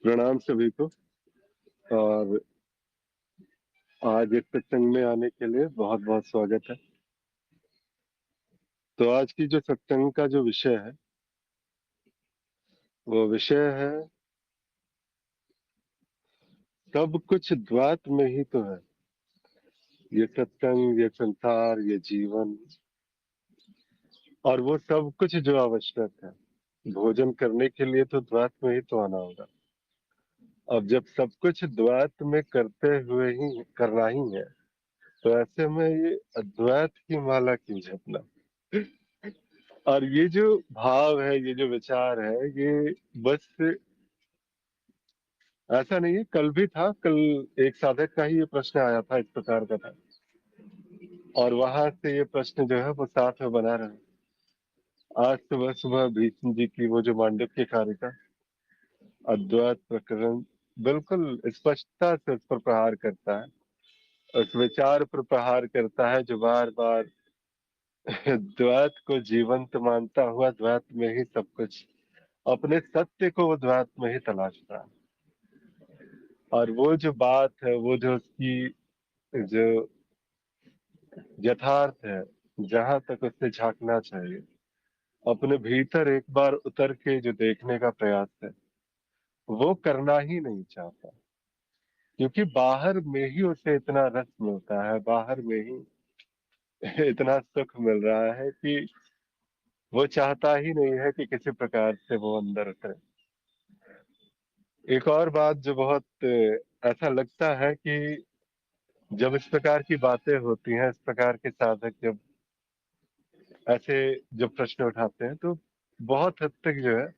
प्रणाम सभी को। और आज इस सत्संग में आने के लिए बहुत बहुत स्वागत है। तो आज की जो सत्संग का जो विषय है वो विषय है सब कुछ द्वैत में ही तो है। ये सत्संग, ये संसार, ये जीवन और वो सब कुछ जो आवश्यक है भोजन करने के लिए तो द्वैत में ही तो आना होगा। अब जब सब कुछ द्वैत में करते हुए ही करना ही है तो ऐसे में ये अद्वैत की माला क्यों जपना। और ये जो भाव है, ये जो विचार है, ये बस ऐसा नहीं है। कल भी था, कल एक साधक का ही ये प्रश्न आया था, इस प्रकार का था। और वहां से ये प्रश्न जो है वो साथ में बना रहा। आज सुबह सुबह भीष्म जी की वो जो मांडव्य कारिका अद्वैत प्रकरण बिल्कुल स्पष्टता से उस पर प्रहार करता है, उस विचार पर प्रहार करता है जो बार बार द्वैत को जीवंत मानता हुआ द्वैत में ही सब कुछ, अपने सत्य को वो द्वैत में ही तलाशता है। और वो जो बात है, वो जो उसकी जो यथार्थ है, जहां तक उससे झांकना चाहिए, अपने भीतर एक बार उतर के जो देखने का प्रयास है वो करना ही नहीं चाहता। क्योंकि बाहर में ही उसे इतना रस मिलता है, बाहर में ही इतना सुख मिल रहा है कि वो चाहता ही नहीं है कि किसी प्रकार से वो अंदर उतरे। एक और बात जो बहुत ऐसा लगता है कि जब इस प्रकार की बातें होती हैं, इस प्रकार के साधक जब ऐसे जो प्रश्न उठाते हैं, तो बहुत हद तक जो है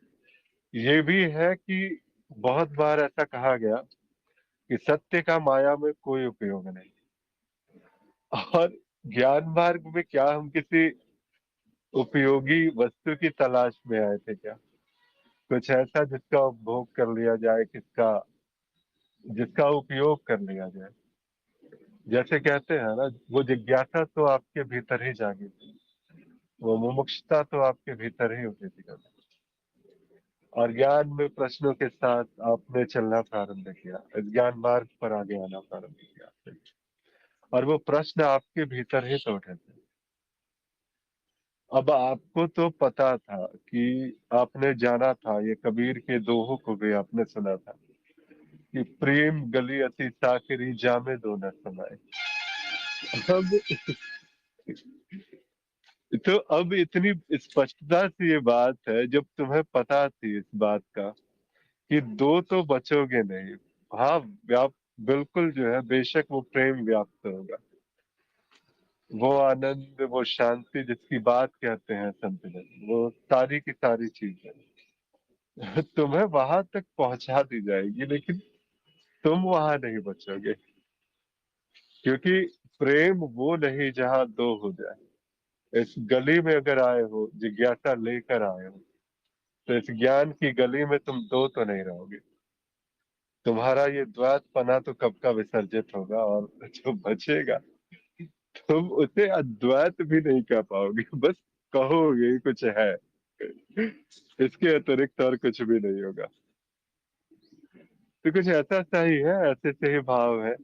ये भी है कि बहुत बार ऐसा कहा गया कि सत्य का माया में कोई उपयोग नहीं। और ज्ञान मार्ग में क्या हम किसी उपयोगी वस्तु की तलाश में आए थे क्या? कुछ ऐसा जिसका उपभोग कर लिया जाए, किसका जिसका उपयोग कर लिया जाए। जैसे कहते हैं ना, वो जिज्ञासा तो आपके भीतर ही जागी थी, वो मुमुक्षुता तो आपके भीतर ही उठी थी कभी। और ज्ञान में प्रश्नों के साथ आपने चलना प्रारंभ किया, ज्ञान मार्ग पर आगे आना प्रारंभ किया। और वो प्रश्न आपके भीतर ही तो उठे थे। अब आपको तो पता था कि आपने जाना था, ये कबीर के दोहों को भी आपने सुना था कि प्रेम गली अति साकरी जामे दो न समाए। अब तो अब इतनी स्पष्टता से ये बात है, जब तुम्हें पता थी इस बात का कि दो तो बचोगे नहीं। हाँ, व्याप बिल्कुल जो है, बेशक वो प्रेम व्याप्त होगा, वो आनंद, वो शांति जिसकी बात कहते हैं संत जन, वो सारी की सारी चीजें तुम्हें वहां तक पहुंचा दी जाएगी, लेकिन तुम वहां नहीं बचोगे। क्योंकि प्रेम वो नहीं जहां दो हो जाए। इस गली में अगर आए हो, जिज्ञासा लेकर आए हो, तो इस ज्ञान की गली में तुम दो तो नहीं रहोगे। तुम्हारा ये द्वैत पना तो कब का विसर्जित होगा, और जो बचेगा तुम उसे अद्वैत भी नहीं कह पाओगे, बस कहोगे कुछ है, इसके अतिरिक्त और कुछ भी नहीं होगा। तो कुछ ऐसा सा ही है, ऐसे से ही भाव है।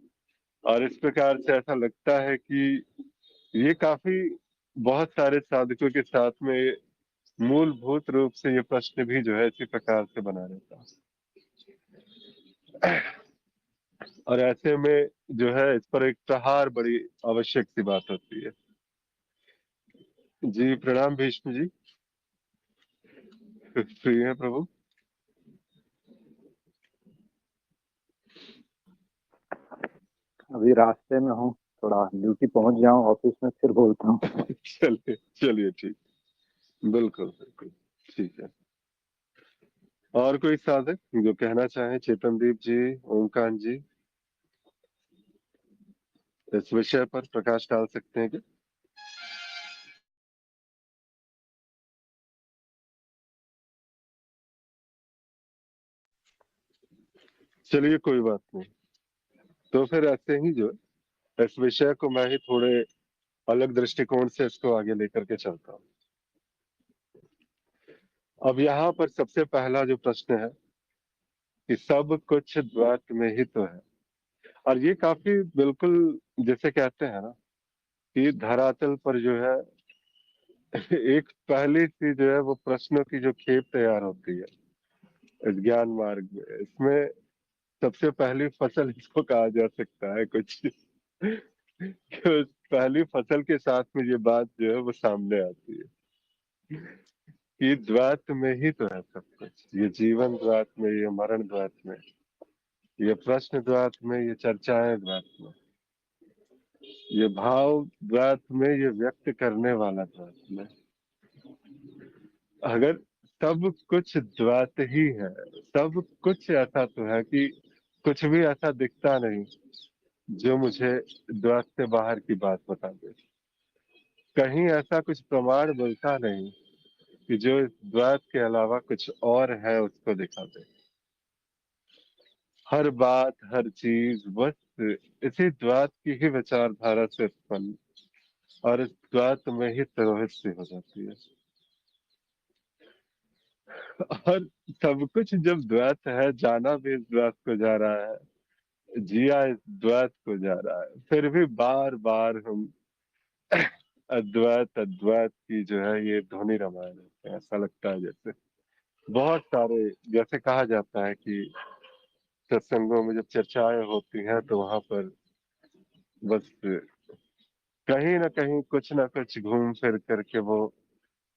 और इस प्रकार से ऐसा लगता है कि ये काफी बहुत सारे साधकों के साथ में मूलभूत रूप से ये प्रश्न भी जो है इसी प्रकार से बना रहता है। और ऐसे में जो है इस पर एक प्रहार बड़ी आवश्यक सी बात होती है। जी प्रणाम भीष्म जी। फ्री है प्रभु? अभी रास्ते में हूँ, थोड़ा ड्यूटी पहुंच जाऊँ ऑफिस में फिर बोलता हूँ। चलिए चलिए, ठीक, बिल्कुल बिल्कुल ठीक है। और कोई साधक जो कहना चाहे? चेतनदीप जी, ओमकांत जी, इस विषय पर प्रकाश डाल सकते हैं क्या? चलिए कोई बात नहीं। तो फिर ऐसे ही जो इस विषय को मैं ही थोड़े अलग दृष्टिकोण से इसको आगे लेकर के चलता हूँ। अब यहाँ पर सबसे पहला जो प्रश्न है कि सब कुछ द्वैत में ही तो है। और ये काफी बिल्कुल जैसे कहते हैं ना कि धरातल पर जो है एक पहली सी जो है वो प्रश्नों की जो खेप तैयार होती है इस ज्ञान मार्ग में, इसमें सबसे पहली फसल इसको कहा जा सकता है कुछ कि उस पहली फसल के साथ में ये बात जो है वो सामने आती है कि द्वैत में ही तो है सब कुछ। ये जीवन द्वैत में, ये मरण द्वैत में, ये प्रश्न द्वैत में, ये चर्चाएं द्वैत में, ये भाव द्वैत में, ये व्यक्त करने वाला द्वैत में। अगर सब कुछ द्वैत ही है, सब कुछ ऐसा तो है कि कुछ भी ऐसा दिखता नहीं जो मुझे द्वैत से बाहर की बात बता दे। कहीं ऐसा कुछ प्रमाण मिलता नहीं कि जो इस द्वैत के अलावा कुछ और है उसको दिखा दे। हर बात, हर चीज बस इसी द्वैत की ही विचारधारा से उत्पन्न और इस द्वैत में ही तिरोहित सी हो जाती है। और सब कुछ जब द्वैत है, जाना भी इस द्वैत को जा रहा है, जिया इस द्वैत को जा रहा है, फिर भी बार बार हम अद्वैत अद्वैत की जो है ये ध्वनि रमाए रहते हैं। ऐसा लगता है जैसे बहुत सारे, जैसे कहा जाता है कि सत्संगों में जब चर्चाएं होती हैं तो वहां पर बस कहीं ना कहीं कुछ ना कुछ घूम फिर करके वो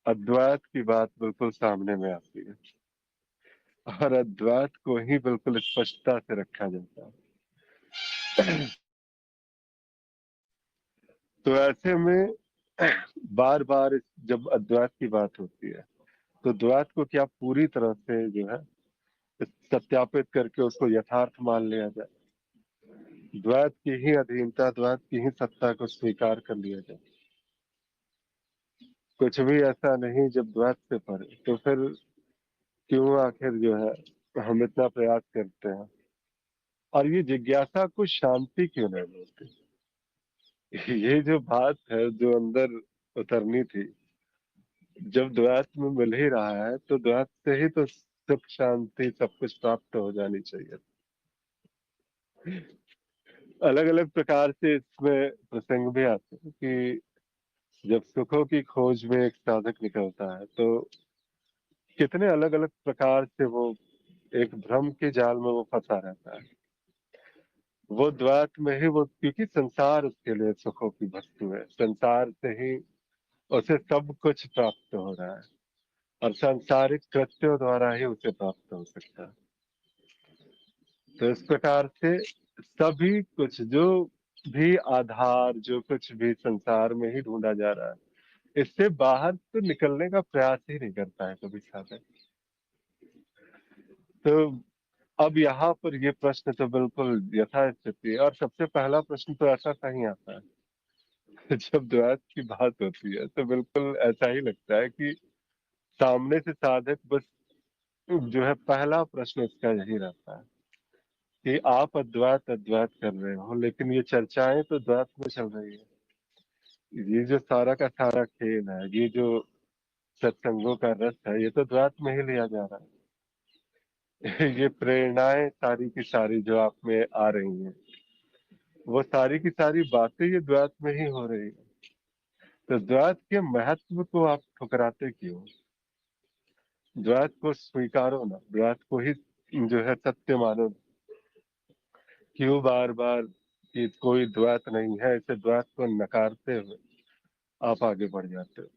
अद्वैत की बात बिल्कुल सामने में आती है और अद्वैत को ही बिल्कुल स्पष्टता से रखा जाता है। तो ऐसे में बार बार जब अद्वैत की बात होती है तो द्वैत को क्या पूरी तरह से जो है सत्यापित करके उसको यथार्थ मान लिया जाए, द्वैत की ही अधीनता, द्वैत की ही सत्ता को स्वीकार कर लिया जाए। कुछ भी ऐसा नहीं जब द्वैत से परे, तो फिर क्यों आखिर जो है हम इतना प्रयास करते हैं और ये जिज्ञासा को शांति क्यों नहीं मिलती। ये जो बात है जो अंदर उतरनी थी, जब द्वैत में मिल ही रहा है तो द्वैत से ही तो सुख शांति सब कुछ प्राप्त हो जानी चाहिए। अलग अलग प्रकार से इसमें प्रसंग भी आते हैं कि जब सुखों की खोज में एक साधक निकलता है तो कितने अलग अलग प्रकार से वो एक भ्रम के जाल में वो फंसा रहता है। वो द्वैत में ही वो, क्योंकि संसार उसके लिए सुखों की वस्तु है, संसार से ही उसे सब कुछ प्राप्त हो रहा है और सांसारिक कृत्यों द्वारा ही उसे प्राप्त हो सकता है। तो इस प्रकार से सभी कुछ जो भी आधार, जो कुछ भी संसार में ही ढूंढा जा रहा है, इससे बाहर तो निकलने का प्रयास ही नहीं करता है कभी साधक। तो अब यहाँ पर ये प्रश्न तो बिल्कुल यथास्थिति है और सबसे पहला प्रश्न तो ऐसा कहीं आता है जब द्वैत की बात होती है तो बिल्कुल ऐसा ही लगता है कि सामने से साधक बस जो है पहला प्रश्न इसका यही रहता है कि आप अद्वैत अद्वैत कर रहे हो, लेकिन ये चर्चाएं तो द्वैत में चल रही है। ये जो सारा का सारा खेल है, ये जो सत्संगों का रस है, ये तो द्वैत में ही लिया जा रहा है। ये प्रेरणाएं सारी की सारी जो आप में आ रही हैं, वो सारी की सारी बातें ये द्वैत में ही हो रही है। तो द्वैत के महत्व को आप ठुकराते क्यों? द्वैत को स्वीकारो ना, द्वैत को ही जो है सत्य मानो। क्यों बार बार कि कोई द्वैत नहीं है, इसे द्वैत को नकारते हुए आप आगे बढ़ जाते हो।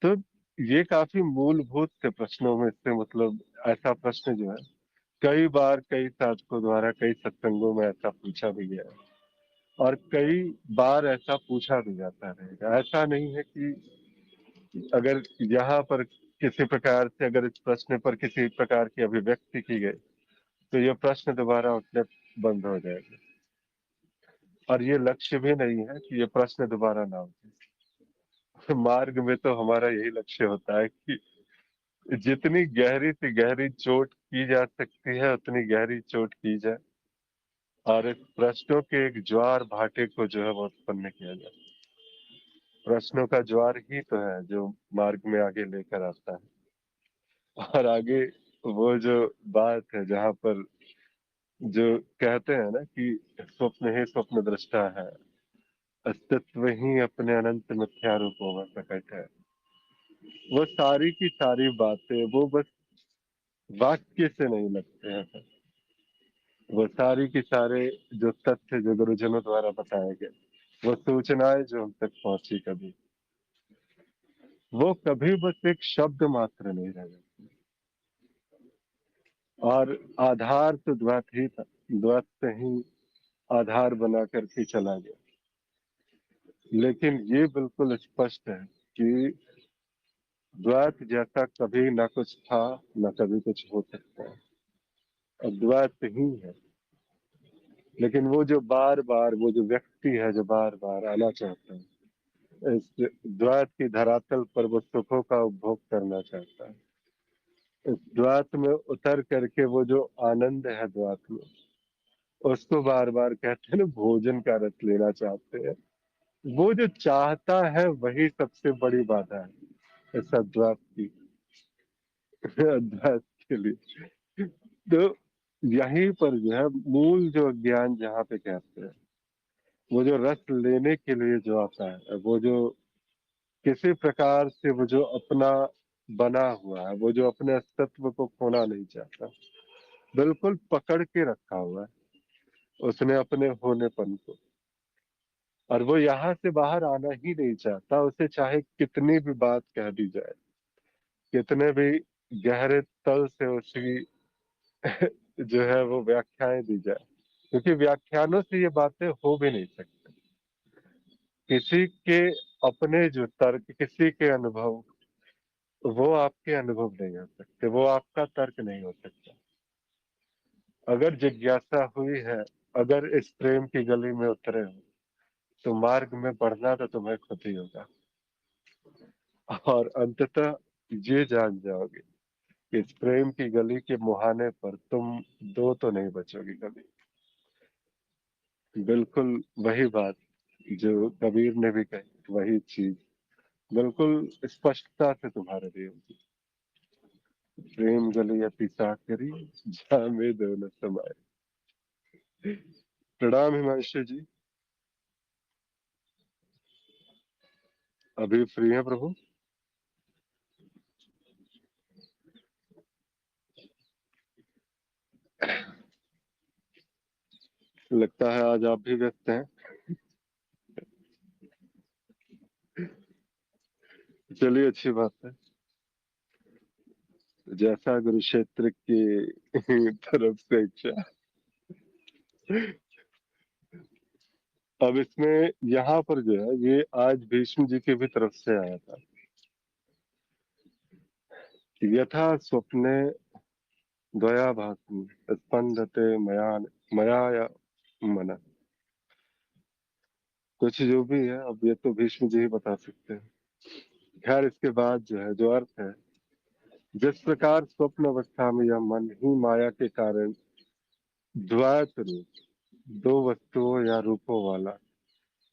तो ये काफी मूलभूत से प्रश्नों में से मतलब ऐसा प्रश्न जो है कई बार कई साधकों द्वारा कई सत्संगों में ऐसा पूछा भी गया है और कई बार ऐसा पूछा भी जाता रहेगा। ऐसा नहीं है कि अगर यहाँ पर किसी प्रकार से अगर इस प्रश्न पर किसी प्रकार की अभिव्यक्ति की गई तो ये प्रश्न दोबारा उठने बंद हो जाएगा और ये लक्ष्य भी नहीं है कि ये प्रश्न दोबारा ना उठे। मार्ग में तो हमारा यही लक्ष्य होता है कि जितनी गहरी से गहरी चोट की जा सकती है उतनी गहरी चोट की जाए और इस प्रश्नों के एक ज्वार भाटे को जो है वो उत्पन्न किया जाए। प्रश्नों का ज्वार ही तो है जो मार्ग में आगे लेकर आता है और आगे वो जो बात है जहाँ पर जो कहते हैं ना कि स्वप्न ही स्वप्न दृष्टा है, अस्तित्व ही अपने अनंत मिथ्या रूपों में प्रकट है। वो सारी की सारी बातें वो बस वाक्य से नहीं लगते हैं। वो सारी की सारे जो तथ्य जो गुरुजनों द्वारा बताए गए, वो सूचनाएं जो हम तक पहुंची कभी, वो कभी बस एक शब्द मात्र नहीं रह जाती। और आधार तो द्वैत ही था, द्वैत से ही आधार बना करके चला गया। लेकिन ये बिल्कुल स्पष्ट है कि द्वैत जैसा कभी ना कुछ था, ना कभी कुछ हो सकता है, और द्वैत ही है। लेकिन वो जो बार बार, वो जो व्यक्ति है जो बार बार आना चाहता है इस द्वैत की धरातल पर, वो सुखों का उपभोग करना चाहता है, इस द्वैत में उतर करके वो जो आनंद है द्वैत में, उसको बार बार कहते हैं ना, भोजन का रस लेना चाहते हैं। वो जो चाहता है वही सबसे बड़ी बाधा है इस अद्वैत की, अद्वैत के लिए। तो यहीं पर जो है मूल जो ज्ञान जहाँ पे कहते हैं, वो जो रस लेने के लिए जो आता है, वो जो किसी प्रकार से वो जो अपना बना हुआ है, वो जो अपने अस्तित्व को खोना नहीं चाहता, बिल्कुल पकड़ के रखा हुआ है उसने अपने होनेपन को, और वो यहाँ से बाहर आना ही नहीं चाहता। उसे चाहे कितनी भी बात कह दी जाए, कितने भी गहरे तल से उसकी जो है वो व्याख्याएं दी जाए, क्योंकि व्याख्यानों से ये बातें हो भी नहीं सकती। किसी के अपने जो तर्क, किसी के अनुभव, वो आपके अनुभव नहीं हो सकते, वो आपका तर्क नहीं हो सकता। अगर जिज्ञासा हुई है, अगर इस प्रेम की गली में उतरे हो, तो मार्ग में बढ़ना तो तुम्हें खुद ही होगा, और अंततः ये जान जाओगे कि इस प्रेम की गली के मुहाने पर तुम दो तो नहीं बचोगे कभी। बिल्कुल वही बात जो कबीर ने भी कही, वही चीज बिल्कुल स्पष्टता से तुम्हारे लिए होगी। प्रेम गली अति साकरी, जामे दो न समाए। प्रणाम हिमांशु जी, अभी फ्री है प्रभु? लगता है आज आप भी व्यस्त हैं। चलिए, अच्छी बात है। जैसा गुरु क्षेत्र की तरफ से इच्छा। अब इसमें यहाँ पर जो है, ये आज भीष्म जी की भी तरफ से आया था। यथा स्वप्ने द्वयाभासि स्पंदते मया मया या मन। कुछ जो भी है, अब ये तो भीष्म जी ही बता सकते हैं। खैर, इसके बाद जो है, जो अर्थ है, जिस प्रकार स्वप्न अवस्था में यह मन ही माया के कारण द्वैत रूप, दो वस्तुओं या रूपों वाला,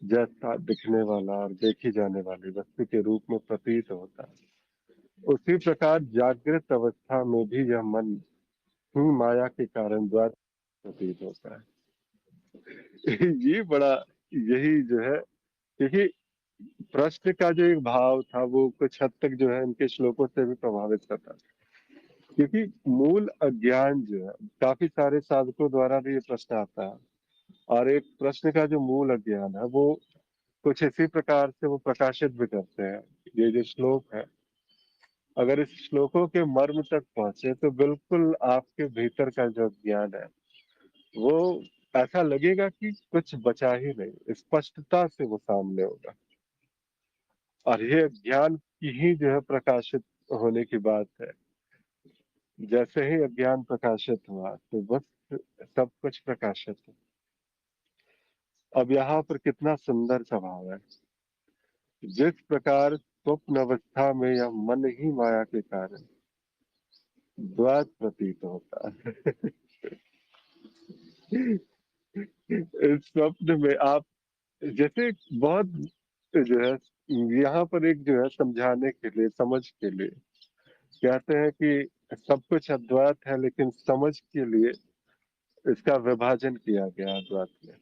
जैसा दिखने वाला और देखी जाने वाली वस्तु के रूप में प्रतीत होता है, उसी प्रकार जागृत अवस्था में भी यह मन ही माया के कारण द्वैत प्रतीत होता है। ये बड़ा, यही जो है, क्योंकि प्रश्न का जो एक भाव था, वो कुछ हद तक जो है इनके श्लोकों से भी प्रभावित करता है। क्योंकि मूल अज्ञान जो है, काफी सारे साधकों द्वारा भी ये प्रश्न आता है, और एक प्रश्न का जो मूल अज्ञान है, वो कुछ इसी प्रकार से वो प्रकाशित भी करते हैं। ये जो श्लोक है, अगर इस श्लोकों के मर्म तक पहुंचे, तो बिल्कुल आपके भीतर का जो ज्ञान है, वो ऐसा लगेगा कि कुछ बचा ही नहीं, स्पष्टता से वो सामने होगा। और ये ज्ञान की ही जो है प्रकाशित होने की बात है। जैसे ही अज्ञान प्रकाशित हुआ, तो बस सब कुछ प्रकाशित है। अब यहाँ पर कितना सुंदर स्वभाव है। जिस प्रकार स्वप्न अवस्था में यह मन ही माया के कारण द्वैत प्रतीत होता है। इस स्वप्न में आप जैसे बहुत जो है, यहाँ पर एक जो है समझाने के लिए, समझ के लिए कहते हैं कि सब कुछ अद्वैत है, लेकिन समझ के लिए इसका विभाजन किया गया अद्वैत में।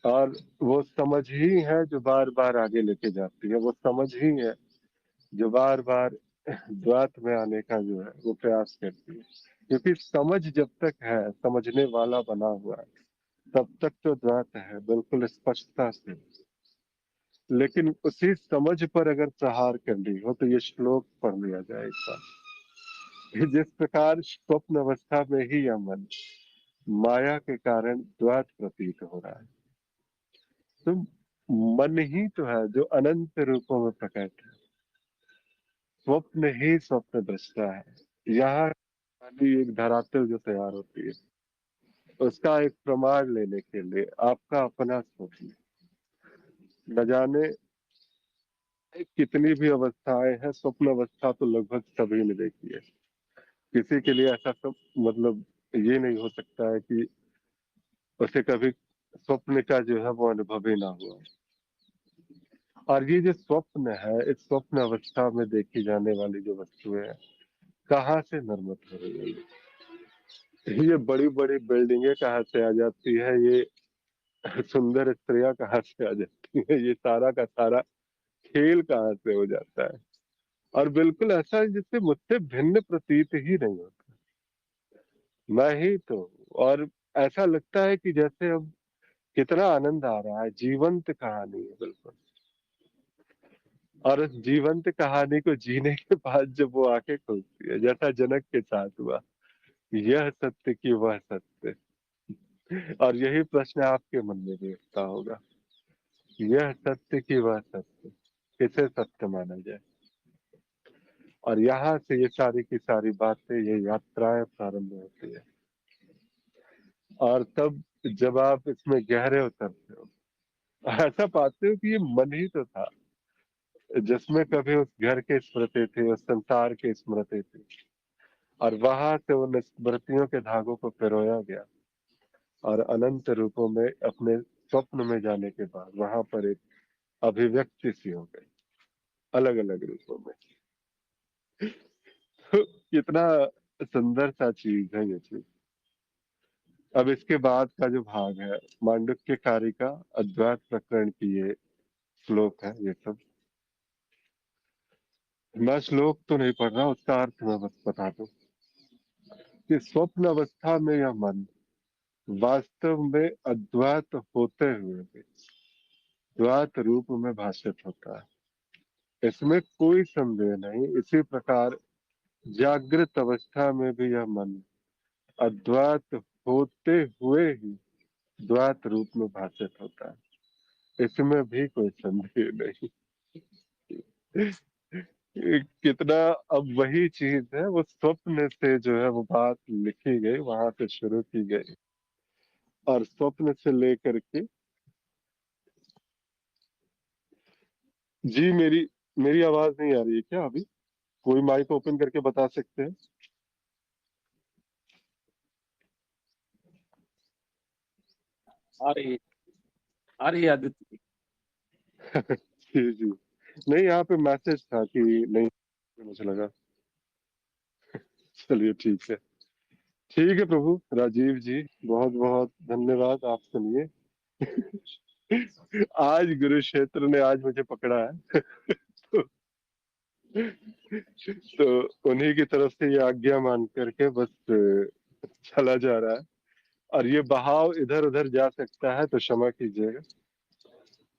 और वो समझ ही है जो बार बार आगे लेके जाती है, वो समझ ही है जो बार बार द्वैत में आने का जो है वो प्रयास करती है। क्योंकि समझ जब तक है, समझने वाला बना हुआ है, तब तक तो द्वैत है बिल्कुल स्पष्टता से। लेकिन उसी समझ पर अगर प्रहार करनी हो तो ये श्लोक पढ़ लिया जाए एक बार, कि जिस प्रकार स्वप्न अवस्था में ही यह मन माया के कारण द्वैत प्रतीत हो रहा है, तो मन ही तो है जो अनंत रूपों में प्रकट है। स्वप्न ही स्वप्न दृष्टा है। यहाँ खाली एक धरातल जो तैयार होती है, उसका एक प्रमाण लेने के लिए आपका अपना स्वप्न, न जाने कितनी भी अवस्थाएं हैं, स्वप्न अवस्था तो लगभग सभी ने देखी है। किसी के लिए ऐसा सब मतलब ये नहीं हो सकता है कि उसे कभी स्वप्न का जो है वो अनुभव ही ना हुआ। और ये जो स्वप्न है, इस स्वप्न अवस्था में देखी जाने वाली जो वस्तुएं हैं, कहाँ से निर्मित हो रही है? ये बड़ी बड़ी बिल्डिंगें कहाँ से आ जाती है? ये सुंदर स्त्रियां कहाँ से आ जाती है? ये सारा का सारा खेल कहाँ से हो जाता है? और बिल्कुल ऐसा है जिससे मुझसे भिन्न प्रतीत ही नहीं होता, मैं ही तो। और ऐसा लगता है कि जैसे अब कितना आनंद आ रहा है, जीवंत कहानी है बिल्कुल। और उस जीवंत कहानी को जीने के बाद जब वो आंखें खुलती है, जैसा जनक के साथ हुआ, यह सत्य कि वह सत्य। और यही प्रश्न आपके मन में भी उठता होगा, यह सत्य कि वह सत्य, किसे सत्य माना जाए? और यहाँ से ये सारी की सारी बातें, ये यात्राएं प्रारंभ होती है। और तब जब आप इसमें गहरे उतरते हो, ऐसा पाते हो कि ये मन ही तो था जिसमें कभी उस घर के स्मृति थे, उस संसार के स्मृति थी। और वहां से उन स्मृतियों के धागों को पिरोया गया, और अनंत रूपों में अपने स्वप्न में जाने के बाद वहां पर एक अभिव्यक्ति सी हो गई, अलग अलग रूपों में। तो कितना सुंदर सा चीज है ये चीज। अब इसके बाद का जो भाग है, मांडुक्य कारिका अद्वैत प्रकरण की ये श्लोक है, ये सब मैं श्लोक तो नहीं पढ़ रहा, उसका अर्थ मैं बस बता दूं कि स्वप्न अवस्था में यह मन वास्तव में अद्वैत होते हुए भी द्वैत रूप में भाषित होता है, इसमें कोई संदेह नहीं। इसी प्रकार जागृत अवस्था में भी यह मन अद्वैत होते हुए ही द्वैत रूप में भाषित होता है, इसमें भी कोई संदेह नहीं। कितना, अब वही चीज है, वो स्वप्न से जो है वो बात लिखी गई, वहां से शुरू की गई, और स्वप्न से लेकर के। जी, मेरी मेरी आवाज नहीं आ रही है क्या अभी? कोई माइक ओपन करके बता सकते हैं? आ रही है, आ रही है आदित्य। जी जी, नहीं यहाँ पे मैसेज था कि नहीं, मुझे लगा। चलिए ठीक है, ठीक है प्रभु राजीव जी, बहुत बहुत धन्यवाद। आप सुनिए, आज गुरु क्षेत्र ने आज मुझे पकड़ा है। तो उन्हीं की तरफ से ये आज्ञा मान करके बस चला जा रहा है। और ये बहाव इधर उधर जा सकता है तो क्षमा कीजिएगा,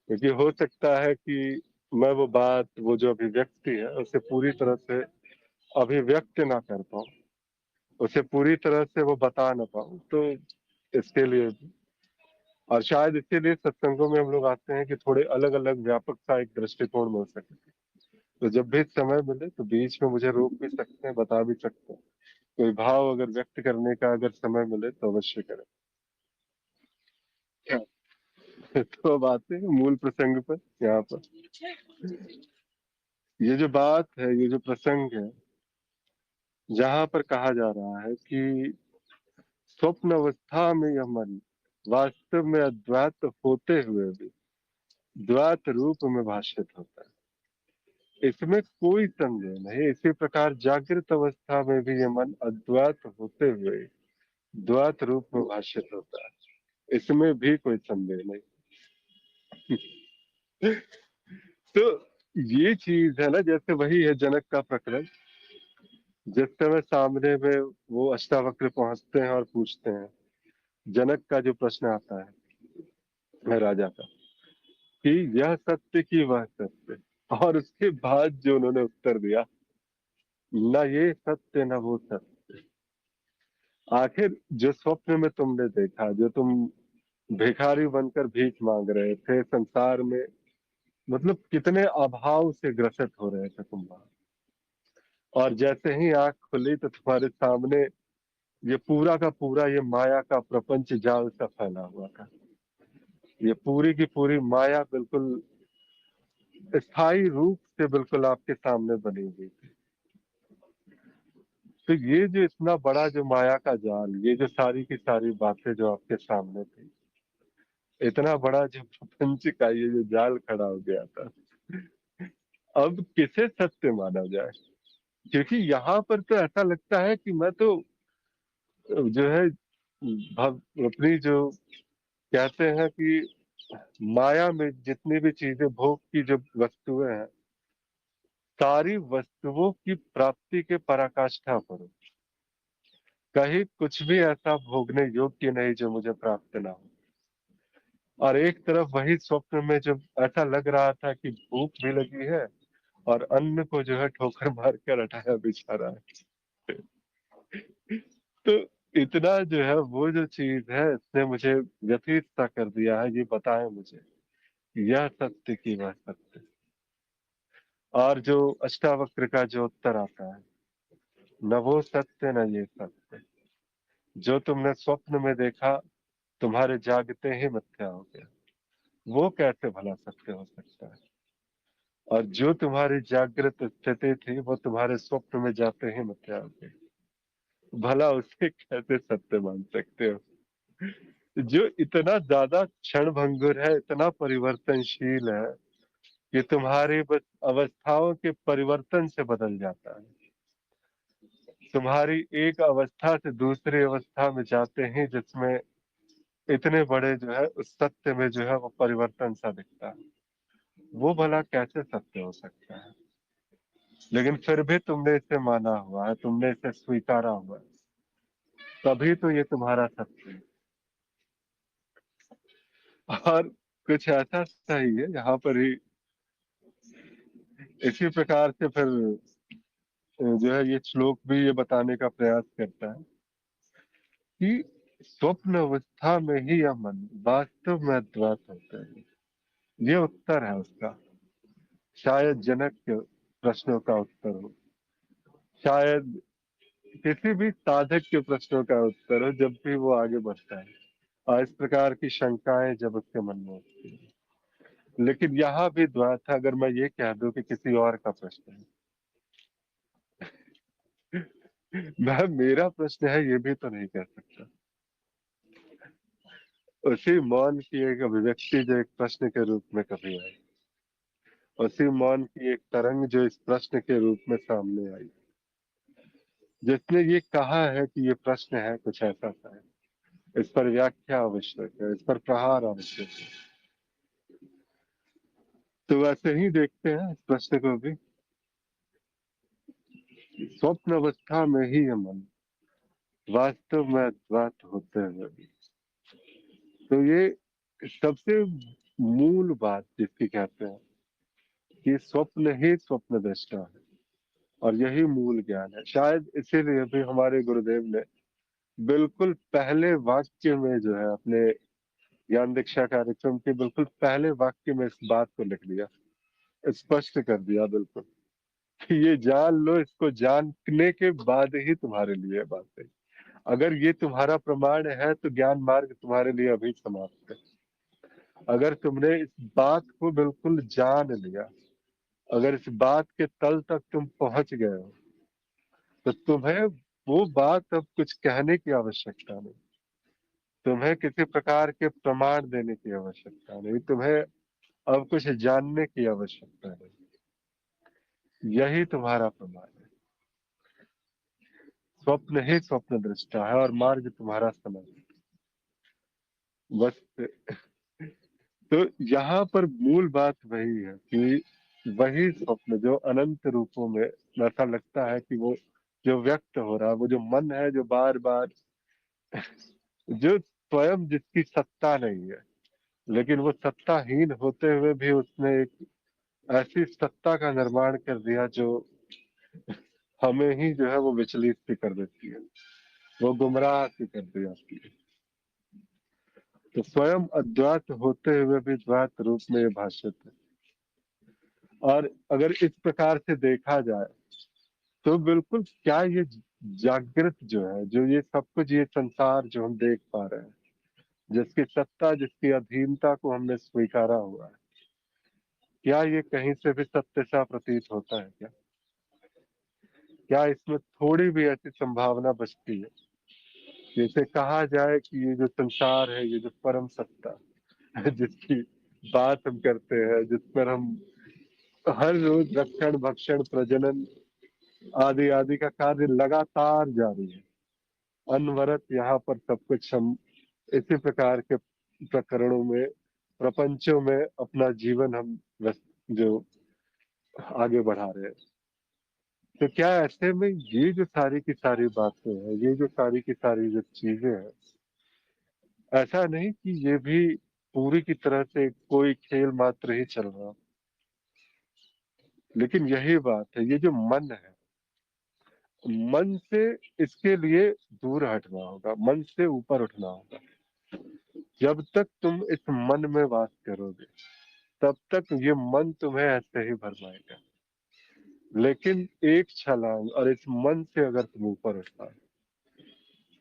क्योंकि हो सकता है कि मैं वो बात, वो जो अभिव्यक्ति है उसे पूरी तरह से अभिव्यक्त ना कर पाऊँ, उसे पूरी तरह से वो बता ना पाऊँ, तो इसके लिए भी। और शायद इसीलिए सत्संगों में हम लोग आते हैं कि थोड़े अलग अलग व्यापक सा एक दृष्टिकोण मिल सके। तो जब भी समय मिले तो बीच में मुझे रोक भी सकते हैं, बता भी सकते हैं, कोई भाव अगर व्यक्त करने का अगर समय मिले तो अवश्य करें। तो अब आते हैं मूल प्रसंग पर। यहाँ पर ये जो बात है, ये जो प्रसंग है, जहाँ पर कहा जा रहा है कि स्वप्न अवस्था में यह मन वास्तव में अद्वैत होते हुए भी द्वैत रूप में भाषित होता है, इसमें कोई संदेह नहीं। इसी प्रकार जागृत अवस्था में भी ये मन अद्वैत होते हुए द्वैत रूप में भाषित होता है, इसमें भी कोई संदेह नहीं। तो ये चीज है ना, जैसे वही है जनक का प्रकरण। जिस समय सामने में वो अष्टावक्र पहुंचते हैं और पूछते हैं, जनक का जो प्रश्न आता है राजा का, कि यह सत्य कि वह सत्य, और उसके बाद जो उन्होंने उत्तर दिया, ना ये सत्य ना वो सत्य। आखिर जो स्वप्न में तुमने देखा, जो तुम भिखारी बनकर भीख मांग रहे थे संसार में, मतलब कितने अभाव से ग्रसित हो रहे थे तुम वहां, और जैसे ही आंख खुली तो तुम्हारे सामने ये पूरा का पूरा ये माया का प्रपंच जाल सा फैला हुआ था। ये पूरी की पूरी माया बिल्कुल स्थायी रूप से बिल्कुल आपके सामने बनी हुई थी। तो ये जो इतना बड़ा जो माया का जाल, ये जो सारी की सारी बातें जो आपके सामने थी, इतना बड़ा जो प्रपंच का ये जो जाल खड़ा हो गया था, अब किसे सत्य माना जाए? क्योंकि यहाँ पर तो ऐसा लगता है कि मैं तो जो है अपनी जो कहते हैं कि माया में जितनी भी चीजें, भोग की जो वस्तुएं हैं, सारी वस्तुओं की प्राप्ति के पराकाष्ठा पर हूं। कहीं कुछ भी ऐसा भोगने योग्य नहीं जो मुझे प्राप्त ना हो। और एक तरफ वही स्वप्न में जब ऐसा लग रहा था कि भूख भी लगी है और अन्न को जो है ठोकर मार कर हटाया बिछा रहा है। तो इतना जो है वो जो चीज है, इसने मुझे व्यथित सा कर दिया है। ये बताएं मुझे, यह सत्य की वह सत्य। और जो अष्टावक्र का जो उत्तर आता है, न वो सत्य न ये सत्य। जो तुमने स्वप्न में देखा, तुम्हारे जागते ही मिथ्या हो गया, वो कैसे भला सत्य हो सकता है? और जो तुम्हारी जागृत स्थिति थी, वो तुम्हारे स्वप्न में जाते ही मिथ्या हो गई, भला उसे कैसे सत्य मान सकते हो? जो इतना ज्यादा क्षण भंगुर है, इतना परिवर्तनशील है कि तुम्हारी बस अवस्थाओं के परिवर्तन से बदल जाता है। तुम्हारी एक अवस्था से दूसरी अवस्था में जाते ही जिसमें इतने बड़े जो है उस सत्य में जो है वो परिवर्तन सा दिखता है, वो भला कैसे सत्य हो सकता है? लेकिन फिर भी तुमने इसे माना हुआ है, तुमने इसे स्वीकारा हुआ है, तभी तो ये तुम्हारा सत्य है। और कुछ ऐसा सही है यहाँ पर ही, इसी प्रकार से फिर जो है ये श्लोक भी ये बताने का प्रयास करता है कि स्वप्न अवस्था में ही यह मन वास्तव में अद्वैत होता है। ये उत्तर है उसका, शायद जनक के प्रश्नों का उत्तर हो, शायद किसी भी साधक के प्रश्नों का उत्तर हो जब भी वो आगे बढ़ता है, और इस प्रकार की शंकाएं जब उसके मन में होती है। लेकिन यहाँ भी द्वैत है। अगर मैं ये कह दूं कि किसी और का प्रश्न है, मैं मेरा प्रश्न है ये भी तो नहीं कह सकता। उसी मौन की एक अभिव्यक्ति जो एक प्रश्न के रूप में कभी आई, उसी मौन की एक तरंग जो इस प्रश्न के रूप में सामने आई, जिसने ये कहा है कि ये प्रश्न है कुछ ऐसा सा है, इस पर व्याख्या आवश्यक है, इस पर प्रहार आवश्यक है। तो वैसे ही देखते हैं इस प्रश्न को भी, स्वप्न अवस्था में ही ये मन वास्तव में अद्वैत होते हैं। तो ये सबसे मूल बात जिसकी कहते हैं कि स्वप्न ही स्वप्न दृष्टा है, और यही मूल ज्ञान है। शायद इसीलिए भी हमारे गुरुदेव ने बिल्कुल पहले वाक्य में जो है अपने ज्ञान दीक्षा कार्यक्रम के बिल्कुल पहले वाक्य में इस बात को लिख दिया, स्पष्ट कर दिया बिल्कुल, कि ये जान लो, इसको जानने के बाद ही तुम्हारे लिए बात है। अगर ये तुम्हारा प्रमाण है तो ज्ञान मार्ग तुम्हारे लिए अभी समाप्त है। अगर तुमने इस बात को बिल्कुल जान लिया, अगर इस बात के तल तक तुम पहुंच गए हो, तो तुम्हें वो बात अब कुछ कहने की आवश्यकता नहीं, तुम्हें किसी प्रकार के प्रमाण देने की आवश्यकता नहीं, तुम्हें अब कुछ जानने की आवश्यकता नहीं। यही तुम्हारा प्रमाण है। स्वप्न ही स्वप्न दृष्टा है और मार्ग तुम्हारा समय। बस। तो यहाँ पर मूल बात वही है कि वही स्वप्न जो अनंत रूपों में ऐसा लगता है कि वो जो व्यक्त हो रहा है, वो जो मन है जो बार बार, जो स्वयं जिसकी सत्ता नहीं है, लेकिन वो सत्ताहीन होते हुए भी उसने एक ऐसी सत्ता का निर्माण कर दिया जो हमें ही जो है वो विचलित सी कर देती है, वो गुमराह सी कर दी जाती है। तो स्वयं अद्वैत होते हुए भी द्वैत रूप में ये भाषित है। और अगर इस प्रकार से देखा जाए तो बिल्कुल क्या ये जागृत जो है, जो ये सब कुछ, ये संसार जो हम देख पा रहे हैं, जिसकी सत्ता जिसकी अधीनता को हमने स्वीकारा हुआ है, क्या ये कहीं से भी सत्य सा प्रतीत होता है क्या? क्या इसमें थोड़ी भी ऐसी संभावना बचती है जैसे कहा जाए कि ये जो संसार है, ये जो परम सत्ता है जिसकी बात हम करते हैं, जिस पर हम हर रोज रक्षण भक्षण प्रजनन आदि आदि का कार्य लगातार जारी है, अनवरत यहाँ पर सब कुछ हम इसी प्रकार के प्रकरणों में, प्रपंचों में अपना जीवन हम जो आगे बढ़ा रहे हैं। तो क्या ऐसे में ये जो सारी की सारी बातें हैं, ये जो सारी की सारी जो चीजें हैं, ऐसा नहीं कि ये भी पूरी की तरह से कोई खेल मात्र ही चल रहा, लेकिन यही बात है, ये जो मन है, मन से इसके लिए दूर हटना होगा, मन से ऊपर उठना होगा। जब तक तुम इस मन में वास करोगे तब तक ये मन तुम्हें ऐसे ही भरमाएगा, लेकिन एक छलांग और इस मन से अगर तुम ऊपर उठ पाए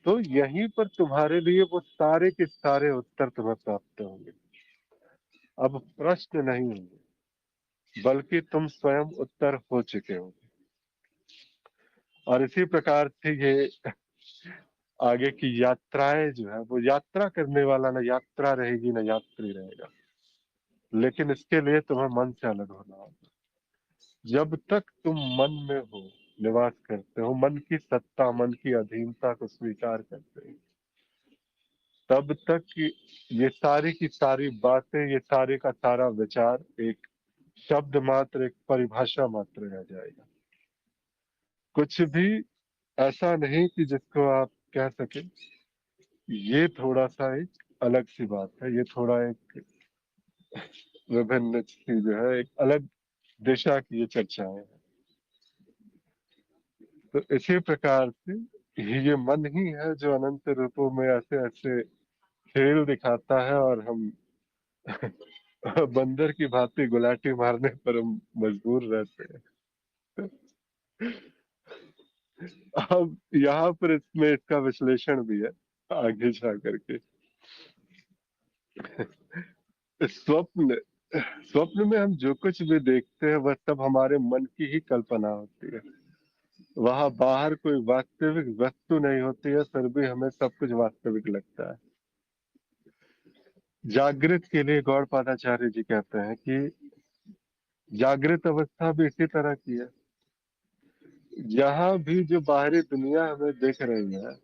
तो यहीं पर तुम्हारे लिए वो सारे के सारे उत्तर तुम्हें प्राप्त होंगे। अब प्रश्न नहीं होंगे, बल्कि तुम स्वयं उत्तर हो चुके होगे। और इसी प्रकार से ये आगे की यात्राएं जो है, वो यात्रा करने वाला ना यात्रा रहेगी ना यात्री रहेगा, लेकिन इसके लिए तुम्हें मन से अलग होना होगा। जब तक तुम मन में हो, निवास करते हो, मन की सत्ता मन की अधीनता को स्वीकार करते हो, तब तक ये सारी की सारी बातें, ये सारे का सारा विचार एक शब्द मात्र, एक परिभाषा मात्र रह जाएगा। कुछ भी ऐसा नहीं कि जिसको आप कह सके ये थोड़ा सा एक अलग सी बात है, ये थोड़ा एक विभिन्न सी जो है एक अलग दिशा की ये चर्चाएं हैं। तो इसी प्रकार से ये मन ही है जो अनंत रूपों में ऐसे ऐसे खेल दिखाता है, और हम बंदर की भांति गुलाटी मारने पर हम मजबूर रहते हैं। अब यहाँ पर इसमें इसका विश्लेषण भी है आगे जा करके। स्वप्न, स्वप्न में हम जो कुछ भी देखते हैं वह सब हमारे मन की ही कल्पना होती है। वहां बाहर कोई वास्तविक वस्तु नहीं होती है, फिर भी हमें सब कुछ वास्तविक लगता है। जागृत के लिए गौड़पादाचार्य जी कहते हैं कि जागृत अवस्था भी इसी तरह की है। यहाँ भी जो बाहरी दुनिया हमें दिख रही है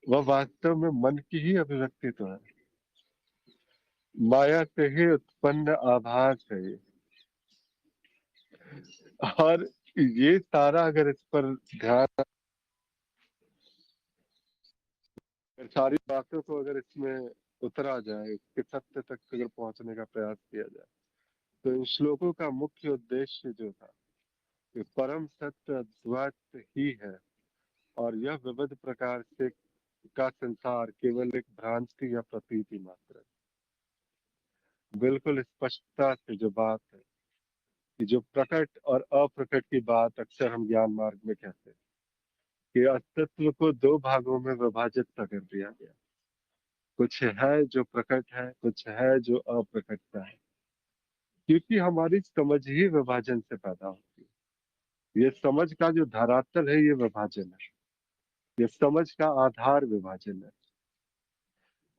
वह वास्तव में मन की ही अभिव्यक्ति तो है, माया से ही उत्पन्न आभास है ये। और ये सारा अगर इस पर ध्यान, सारी बातों को अगर इसमें उतरा जाए, इसके सत्य तक अगर पहुंचने का प्रयास किया जाए, तो इन श्लोकों का मुख्य उद्देश्य जो था कि परम सत्य अद्वैत ही है, और यह विविध प्रकार से का संसार केवल एक भ्रांति या प्रतीति मात्र है। बिल्कुल स्पष्टता से जो बात है कि जो प्रकट और अप्रकट की बात अक्सर हम ज्ञान मार्ग में कहते हैं कि अस्तित्व को दो भागों में विभाजित सा कर दिया गया, कुछ है जो प्रकट है, कुछ है जो अप्रकटता है, क्योंकि हमारी समझ ही विभाजन से पैदा होती है। ये समझ का जो धरातल है ये विभाजन है, ये समझ का आधार विभाजन है।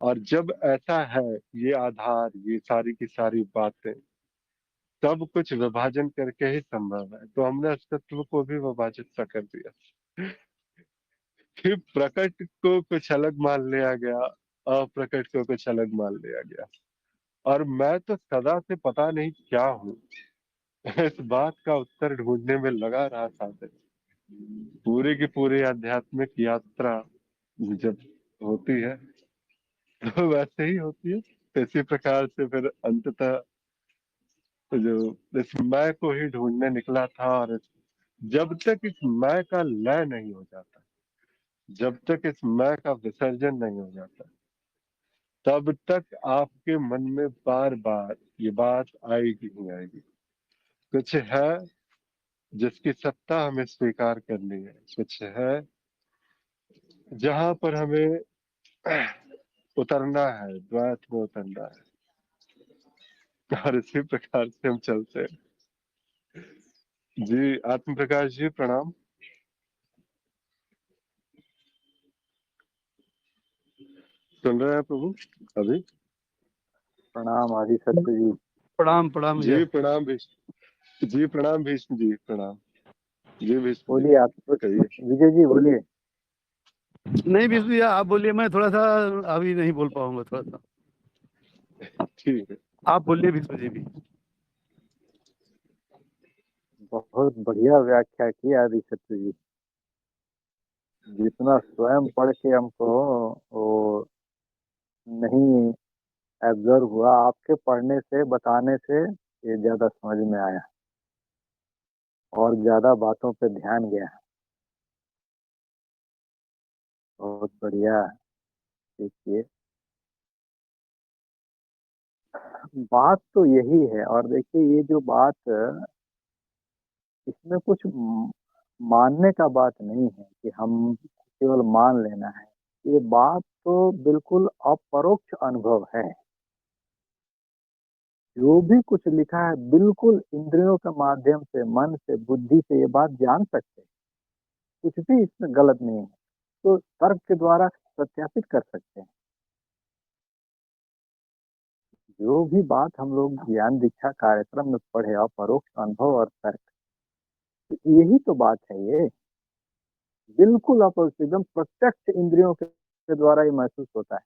और जब ऐसा है, ये आधार, ये सारी की सारी बातें सब कुछ विभाजन करके ही संभव है, तो हमने अस्तित्व को भी विभाजित सा कर दिया। फिर प्रकट को कुछ अलग मान लिया गया, अप्रकट को कुछ अलग मान लिया गया। और मैं तो सदा से पता नहीं क्या हूँ, इस बात का उत्तर ढूंढने में लगा रहा था। पूरी की पूरी आध्यात्मिक यात्रा जब होती है तो वैसे ही होती है। इसी प्रकार से फिर अंततः जो इस मैं को ही ढूंढने निकला था, और जब तक इस मैं का लय नहीं हो जाता, जब तक इस मैं का विसर्जन नहीं हो जाता, तब तक आपके मन में बार बार ये बात आएगी ही आएगी। कुछ है जिसकी सत्ता हमें स्वीकार करनी है, कुछ है जहां पर हमें उतरना है, द्वैत में उतरना है। और इसी प्रकार से हम चलते हैं। जी आत्म प्रकाश जी प्रणाम। सुन रहे हैं प्रभु अभी? प्रणाम आदि सत्य जी। प्रणाम प्रणाम जी भैया। प्रणाम भीष्म जी, प्रणाम भीष्म जी, प्रणाम जी भीष्म जी, बोलिए आप, कहिए। विजय जी बोलिए। नहीं विष्णु भैया आप बोलिए, मैं थोड़ा सा अभी नहीं बोल पाऊंगा, थोड़ा सा ठीक है। आप बोलिए विष्णु जी भी। बहुत बढ़िया व्याख्या की आदि सत्य जी। जितना स्वयं पढ़ के हमको वो नहीं एब्जर्व हुआ, आपके पढ़ने से बताने से ये ज्यादा समझ में आया और ज्यादा बातों पे ध्यान गया। बहुत बढ़िया। देखिए बात तो यही है, और देखिए ये जो बात, इसमें कुछ मानने का बात नहीं है कि हम केवल मान लेना है। ये बात तो बिल्कुल अपरोक्ष अनुभव है। जो भी कुछ लिखा है बिल्कुल इंद्रियों के माध्यम से, मन से, बुद्धि से ये बात जान सकते हैं। कुछ भी इसमें गलत नहीं है, तो तर्क के द्वारा सत्यापित कर सकते हैं। जो भी बात हम लोग ज्ञान दीक्षा कार्यक्रम में पढ़े, अपरोक्ष अनुभव और तर्क, तो यही तो बात है। ये बिल्कुल अपरोक्ष, एकदम प्रत्यक्ष इंद्रियों के द्वारा ये महसूस होता है।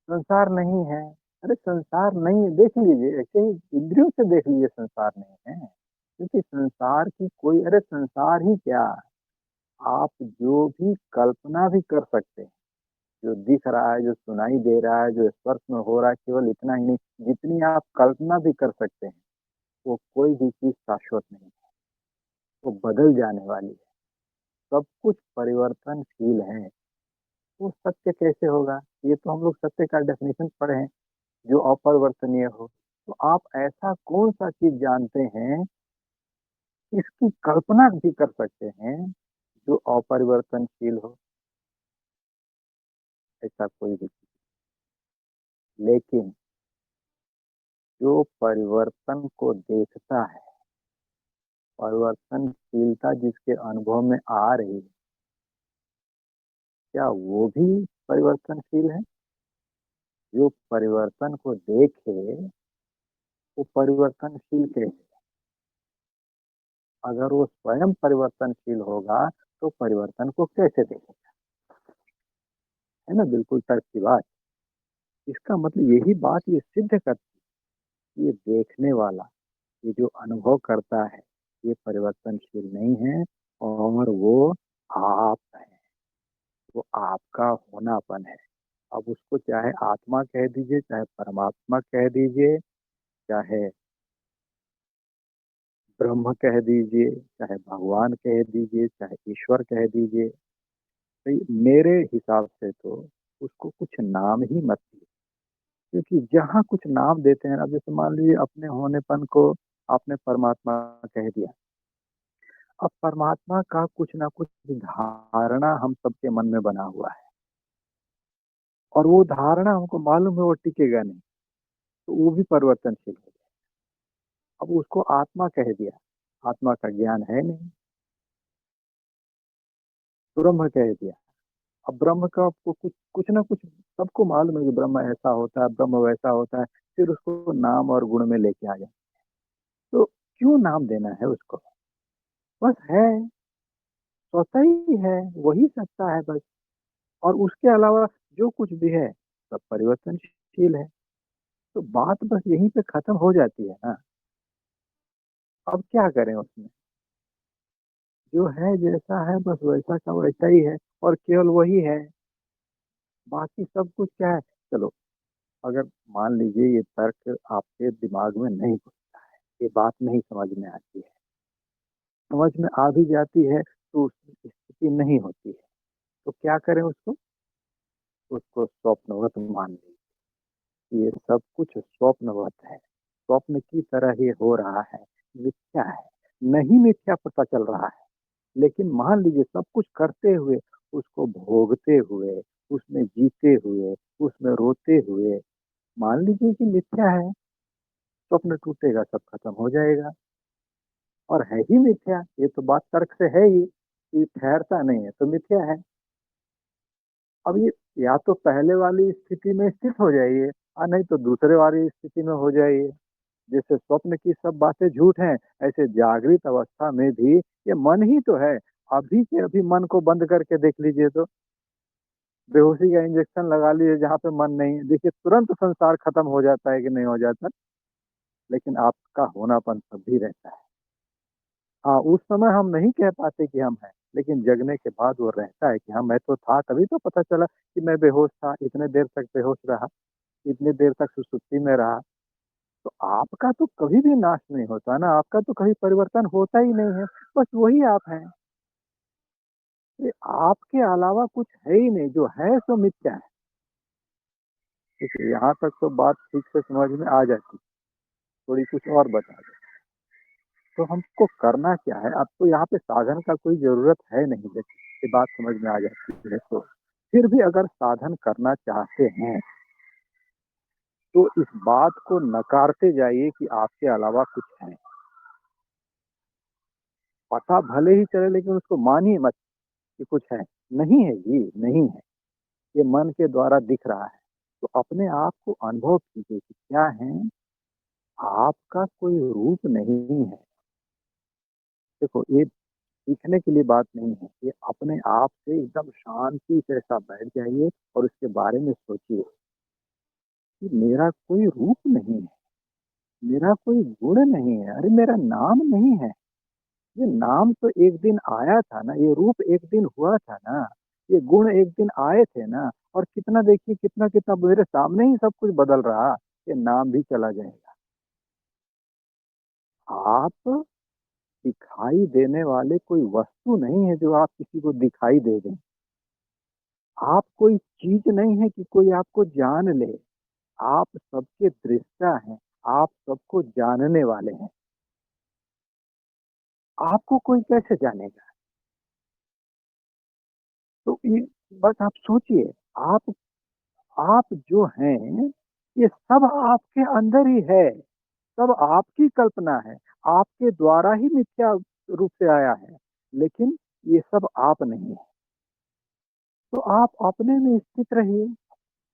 संसार नहीं है, अरे संसार नहीं है, देख लीजिए, ऐसे ही इंद्रियों से देख लीजिए संसार नहीं है। क्योंकि संसार की कोई, अरे संसार ही क्या, आप जो भी कल्पना भी कर सकते हैं, जो दिख रहा है, जो सुनाई दे रहा है, जो स्पर्श में हो रहा है, केवल इतना ही नहीं, जितनी आप कल्पना भी कर सकते हैं, वो कोई भी चीज शाश्वत नहीं है, वो बदल जाने वाली है। सब कुछ परिवर्तनशील है। वो सत्य कैसे होगा? ये तो हम लोग सत्य का डेफिनेशन पढ़े हैं, जो अपरिवर्तनीय हो। तो आप ऐसा कौन सा चीज जानते हैं, इसकी कल्पना भी कर सकते हैं, जो अपरिवर्तनशील हो? ऐसा कोई भी चीज। लेकिन जो परिवर्तन को देखता है, परिवर्तनशीलता जिसके अनुभव में आ रही है, क्या वो भी परिवर्तनशील है? जो परिवर्तन को देखे वो परिवर्तनशील कैसे? अगर वो स्वयं परिवर्तनशील होगा तो परिवर्तन को कैसे देखेगा? है ना, बिल्कुल तर्क की बात। इसका मतलब यही बात ये सिद्ध करती है, ये देखने वाला, ये जो अनुभव करता है, ये परिवर्तनशील नहीं है, और वो आप है, वो आपका होनापन है। अब उसको चाहे आत्मा कह दीजिए, चाहे परमात्मा कह दीजिए, चाहे ब्रह्म कह दीजिए, चाहे भगवान कह दीजिए, चाहे ईश्वर कह दीजिए, तो मेरे हिसाब से तो उसको कुछ नाम ही मत दीजिए। क्योंकि जहाँ कुछ नाम देते हैं, अब जैसे मान लीजिए अपने होनेपन को आपने परमात्मा कह दिया, अब परमात्मा का कुछ ना कुछ धारणा हम सबके मन में बना हुआ है, और वो धारणा हमको मालूम है वो टिकेगा नहीं, तो वो भी परिवर्तनशील है। अब उसको आत्मा कह दिया, आत्मा का ज्ञान है नहीं। ब्रह्म कह दिया, अब ब्रह्म का आपको कुछ कुछ ना कुछ सबको मालूम है कि ब्रह्म ऐसा होता है, ब्रह्म वैसा होता है, फिर उसको नाम और गुण में लेके आ जाए। तो क्यों नाम देना है उसको? बस है, स्वतः ही है, वही सत्ता है बस। और उसके अलावा जो कुछ भी है सब परिवर्तनशील है। तो बात बस यहीं पे खत्म हो जाती है ना। अब क्या करें उसमें? जो है जैसा है बस वैसा का वैसा ही है, और केवल वही है, बाकी सब कुछ क्या है? चलो, अगर मान लीजिए ये तर्क आपके दिमाग में नहीं घुसता है, ये बात नहीं समझ में आती है, समझ में आ भी जाती है तो उसकी स्थिति नहीं होती है, तो क्या करें उसको? उसको स्वप्नवत मान लीजिए। ये सब कुछ स्वप्नवत है, स्वप्न की तरह ही हो रहा है, मिथ्या है। नहीं मिथ्या पता चल रहा है, लेकिन मान लीजिए सब कुछ करते हुए, उसको भोगते हुए, उसमें जीते हुए, उसमें रोते हुए, मान लीजिए कि मिथ्या है। स्वप्न टूटेगा, सब खत्म हो जाएगा, और है ही मिथ्या। ये तो बात तर्क से है ही, ये ठहरता नहीं है तो मिथ्या है। अब ये या तो पहले वाली स्थिति में स्थित हो जाइए, और नहीं तो दूसरे वाली स्थिति में हो जाइए। जैसे स्वप्न की सब बातें झूठ हैं, ऐसे जागृत अवस्था में भी ये मन ही तो है। अभी के अभी मन को बंद करके देख लीजिए तो, बेहोशी का इंजेक्शन लगा लीजिए जहाँ पे मन नहीं है, देखिए तुरंत संसार खत्म हो जाता है कि नहीं हो जाता। लेकिन आपका होनापन तब भी रहता है। हाँ, उस समय हम नहीं कह पाते कि हम हैं, लेकिन जगने के बाद वो रहता है कि हाँ मैं तो था, तभी तो पता चला कि मैं बेहोश था, इतने देर तक बेहोश रहा, इतनी देर तक सुसुप्ति में रहा। तो आपका तो कभी भी नाश नहीं होता ना, आपका तो कभी परिवर्तन होता ही नहीं है, बस वही आप हैं। ये आपके अलावा कुछ है ही नहीं, जो है सो मिथ्या है। देखिए यहाँ तक तो बात ठीक से समझ में आ जाती, थोड़ी कुछ और बता दो। तो हमको करना क्या है? अब तो यहाँ पे साधन का कोई जरूरत है नहीं, देखिए ये बात समझ में आ जाती है। तो फिर भी अगर साधन करना चाहते हैं तो इस बात को नकारते जाइए कि आपके अलावा कुछ है। पता भले ही चले, लेकिन उसको मानिए मत कि कुछ है। नहीं है जी, नहीं है, ये मन के द्वारा दिख रहा है। तो अपने आप को अनुभव कीजिए कि क्या है, आपका कोई रूप नहीं है। देखो, ये सीखने के लिए बात नहीं है, ये अपने आप से एकदम शांति से ऐसा बैठ जाइए और उसके बारे में सोचिए कि मेरा कोई रूप नहीं है, मेरा कोई गुण नहीं है, अरे मेरा नाम नहीं है। ये नाम तो एक दिन आया था ना, ये रूप एक दिन हुआ था ना, ये गुण एक दिन आए थे ना। और कितना देखिए, कितना कितना मेरे सामने ही सब कुछ बदल रहा, ये नाम भी चला जाएगा। आप दिखाई देने वाले कोई वस्तु नहीं है जो आप किसी को दिखाई दे दें। आप कोई चीज नहीं है कि कोई आपको जान ले। आप सबके दृष्टा हैं, आप सबको जानने वाले हैं। आपको कोई कैसे जानेगा? तो ये बस आप सोचिए, आप आप जो हैं, ये सब आपके अंदर ही है, सब आपकी कल्पना है, आपके द्वारा ही मिथ्या रूप से आया है, लेकिन ये सब आप नहीं है। तो आप अपने में स्थित रहिए।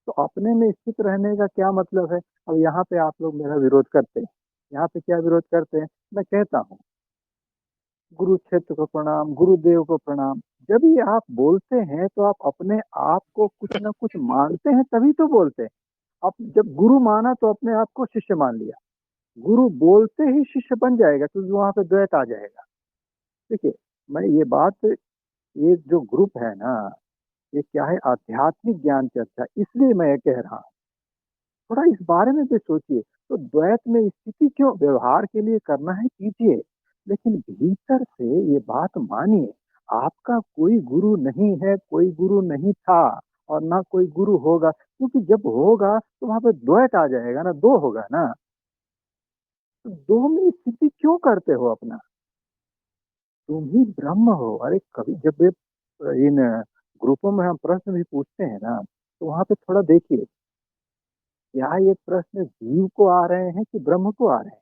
तो अपने में स्थित रहने का क्या मतलब है? अब यहाँ पे आप लोग मेरा विरोध करते हैं, यहाँ पे क्या विरोध करते हैं? मैं कहता हूँ गुरु क्षेत्र को प्रणाम, गुरुदेव को प्रणाम। जब ये आप बोलते हैं तो आप अपने आप को कुछ ना कुछ मानते हैं, तभी तो बोलते हैं। अब जब गुरु माना तो अपने आप को शिष्य मान लिया। गुरु बोलते ही शिष्य बन जाएगा, क्योंकि वहां पे द्वैत आ जाएगा। देखिए, मैं ये बात, ये जो ग्रुप है ना, ये क्या है, आध्यात्मिक ज्ञान चर्चा, इसलिए मैं ये कह रहा हूँ। थोड़ा इस बारे में भी सोचिए। तो द्वैत में स्थिति क्यों? व्यवहार के लिए करना है कीजिए, लेकिन भीतर से ये बात मानिए, आपका कोई गुरु नहीं है, कोई गुरु नहीं था, और ना कोई गुरु होगा। क्योंकि जब होगा तो वहां पे द्वैत आ जाएगा ना, दो होगा ना। तो दो में स्थिति क्यों करते हो अपना? तुम ही ब्रह्म हो। अरे कभी जब ये इन ग्रुपों में हम प्रश्न भी पूछते हैं ना, तो वहां पे थोड़ा देखिए, क्या ये प्रश्न जीव को आ रहे हैं कि ब्रह्म को आ रहे हैं?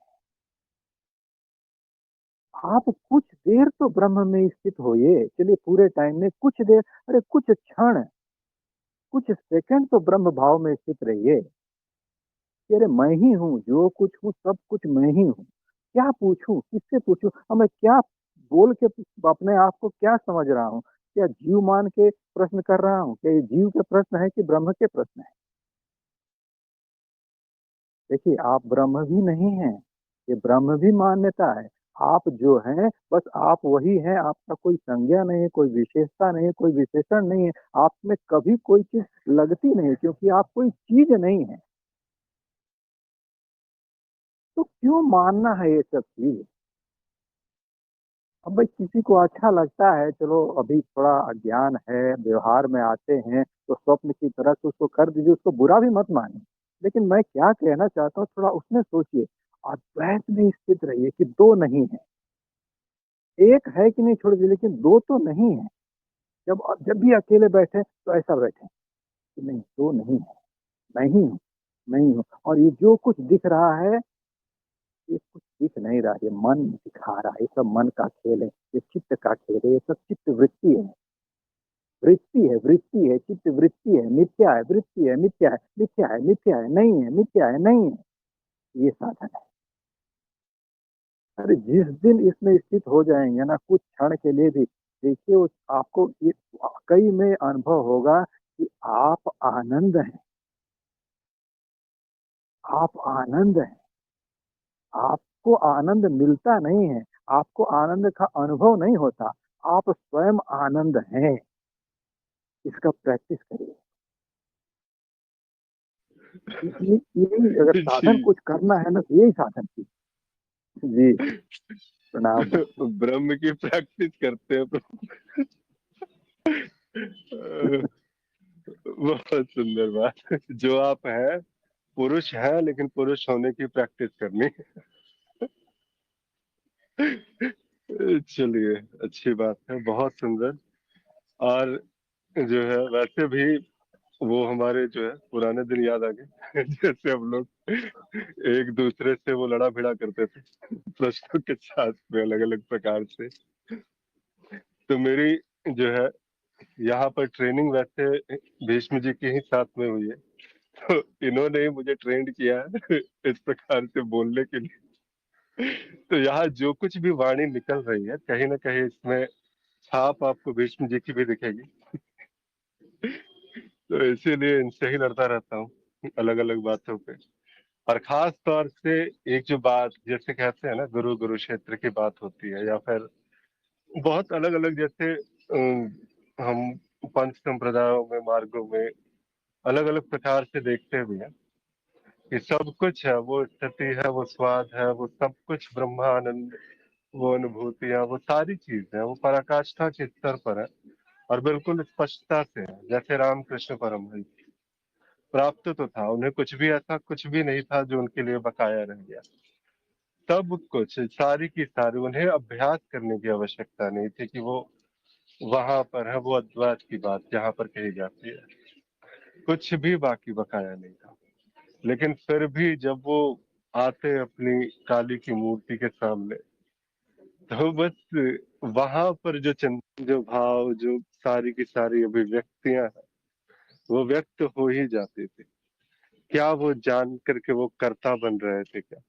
आप कुछ देर तो ब्रह्म में स्थित होइए, चलिए पूरे टाइम में कुछ देर, अरे कुछ क्षण, कुछ सेकंड तो ब्रह्म भाव में स्थित रहिए कि अरे मैं ही हूँ, जो कुछ हूँ सब कुछ मैं ही हूँ। क्या पूछूं, किससे पूछूं, अब मैं क्या बोल के अपने आप को क्या समझ रहा हूँ? क्या जीव मान के प्रश्न कर रहा हूँ? क्या ये जीव के प्रश्न है कि ब्रह्म के प्रश्न है? देखिए, आप ब्रह्म भी नहीं हैं, ये ब्रह्म भी मान्यता है। आप जो हैं बस आप वही हैं, आपका कोई संज्ञा नहीं है, कोई विशेषता नहीं है, कोई विशेषण नहीं है। आप में कभी कोई चीज लगती नहीं, क्योंकि आप कोई चीज नहीं है। तो क्यों मानना है ये सब चीज? अब भाई किसी को अच्छा लगता है, चलो अभी थोड़ा अज्ञान है, व्यवहार में आते हैं तो स्वप्न की तरह से उसको कर दीजिए, उसको बुरा भी मत मानिए। लेकिन मैं क्या कहना चाहता हूँ, थोड़ा उसमें सोचिए। अद्वैत में स्थित रहिए कि दो नहीं है। एक है कि नहीं छोड़ दीजिए, लेकिन दो तो नहीं है। जब जब भी अकेले बैठे तो ऐसा बैठे कि नहीं, दो नहीं है, मैं ही हूँ, मैं ही हूँ। और ये जो कुछ दिख रहा है, ये कुछ दिख नहीं रहा, ये मन दिखा रहा है, ये सब मन का खेल है, ये चित्त का खेल है, ये सब चित्त वृत्ति है। वृत्ति है, वृत्ति है, चित्त वृत्ति है, मिथ्या है, वृत्ति है, मिथ्या है, मिथ्या है, मिथ्या है, नहीं है, मिथ्या है, नहीं है। ये साधन है। अरे जिस दिन इसमें स्थित हो जाएंगे ना, कुछ क्षण के लिए भी, देखिए उस आपको ये वाकई में अनुभव होगा कि आप आनंद हैं। आप आनंद हैं। आपको आनंद मिलता नहीं है, आपको आनंद का अनुभव नहीं होता। आप स्वयं आनंद हैं। इसका प्रैक्टिस करिए। यही अगर जी। साधन कुछ करना है ना, तो यही साधन की। जी, प्रणाम। ब्रह्म की प्रैक्टिस करते हैं तो बहुत सुंदर बात। जो आप है, पुरुष है, लेकिन पुरुष होने की प्रैक्टिस करनी। चलिए, अच्छी बात है, बहुत सुंदर। और जो है वैसे भी वो हमारे जो है पुराने दिन याद आ गए। जैसे हम लोग एक दूसरे से वो लड़ा भिड़ा करते थे प्रश्नों के साथ में अलग अलग प्रकार से। तो मेरी जो है यहाँ पर ट्रेनिंग वैसे भीष्म जी के ही साथ में हुई है। तो इन्होंने ही मुझे ट्रेंड किया है इस प्रकार से बोलने के लिए। तो यहाँ जो कुछ भी वाणी निकल रही है, कहीं ना कहीं इसमें छाप आपको भीष्म जी की भी दिखेगी। तो इसीलिए इनसे ही लड़ता रहता हूँ अलग अलग बातों पे। और खास तौर से एक जो बात जैसे कहते हैं ना, गुरु गुरु क्षेत्र की बात होती है, या फिर बहुत अलग अलग जैसे हम पंच संप्रदायों में, मार्गों में अलग अलग प्रकार से देखते भी हैं कि सब कुछ है, वो स्थिति है, वो स्वाद है, वो सब कुछ ब्रह्मानंद, वो अनुभूतियां, वो सारी चीजें वो पराकाष्ठा के स्तर पर है। और बिल्कुल स्पष्टता से है, जैसे रामकृष्ण परमहंस प्राप्त तो था, उन्हें कुछ भी ऐसा कुछ भी नहीं था जो उनके लिए बकाया रह गया। सब कुछ, सारी की सारी, उन्हें अभ्यास करने की आवश्यकता नहीं थी कि वो वहां पर है, वो अद्वैत की बात जहां पर कही जाती है, कुछ भी बाकी बकाया नहीं था। लेकिन फिर भी जब वो आते अपनी काली की मूर्ति के सामने, तो बस वहां पर जो जो भाव, जो सारी की सारी अभिव्यक्तियां हैं, वो व्यक्त हो ही जाती थी। क्या वो जान करके वो कर्ता बन रहे थे क्या?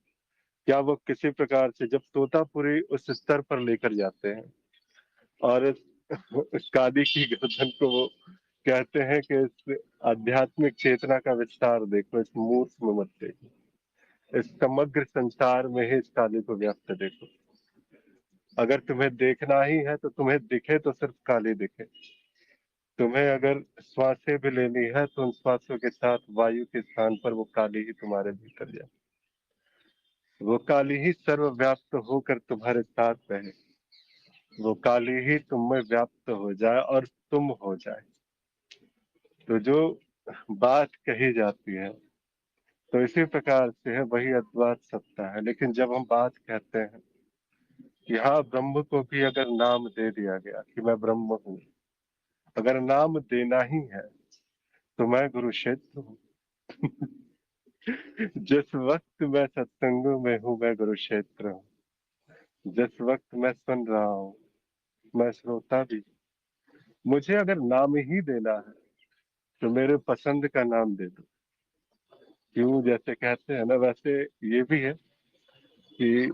क्या वो किसी प्रकार से जब तोतापुरी उस स्तर पर लेकर जाते हैं और इस कादी की गर्दन को वो कहते हैं कि इस आध्यात्मिक चेतना का विस्तार देखो, इस मूर्त में मत देखो, इस समग्र संसार में ही इस काली को व्याप्त देखो। अगर तुम्हें देखना ही है तो तुम्हें दिखे तो सिर्फ काली दिखे। तुम्हें अगर श्वासें भी लेनी है तो उन श्वासों के साथ वायु के स्थान पर वो काली ही तुम्हारे भीतर जाए। वो काली ही सर्वव्याप्त होकर तुम्हारे साथ रहे। वो काली ही तुम में व्याप्त हो जाए और तुम हो जाए। तो जो बात कही जाती है, तो इसी प्रकार से है, वही अद्वैत सत्ता है। लेकिन जब हम बात कहते हैं कि हाँ, ब्रह्म को भी अगर नाम दे दिया गया कि मैं ब्रह्म हूँ, अगर नाम देना ही है तो मैं गुरु क्षेत्र हूँ। जिस वक्त मैं सत्संग में हूँ, मैं गुरु क्षेत्र हूँ। जिस वक्त मैं सुन रहा हूँ, मैं श्रोता भी। मुझे अगर नाम ही देना है तो मेरे पसंद का नाम दे दो। क्यों, जैसे कहते हैं ना, वैसे ये भी है कि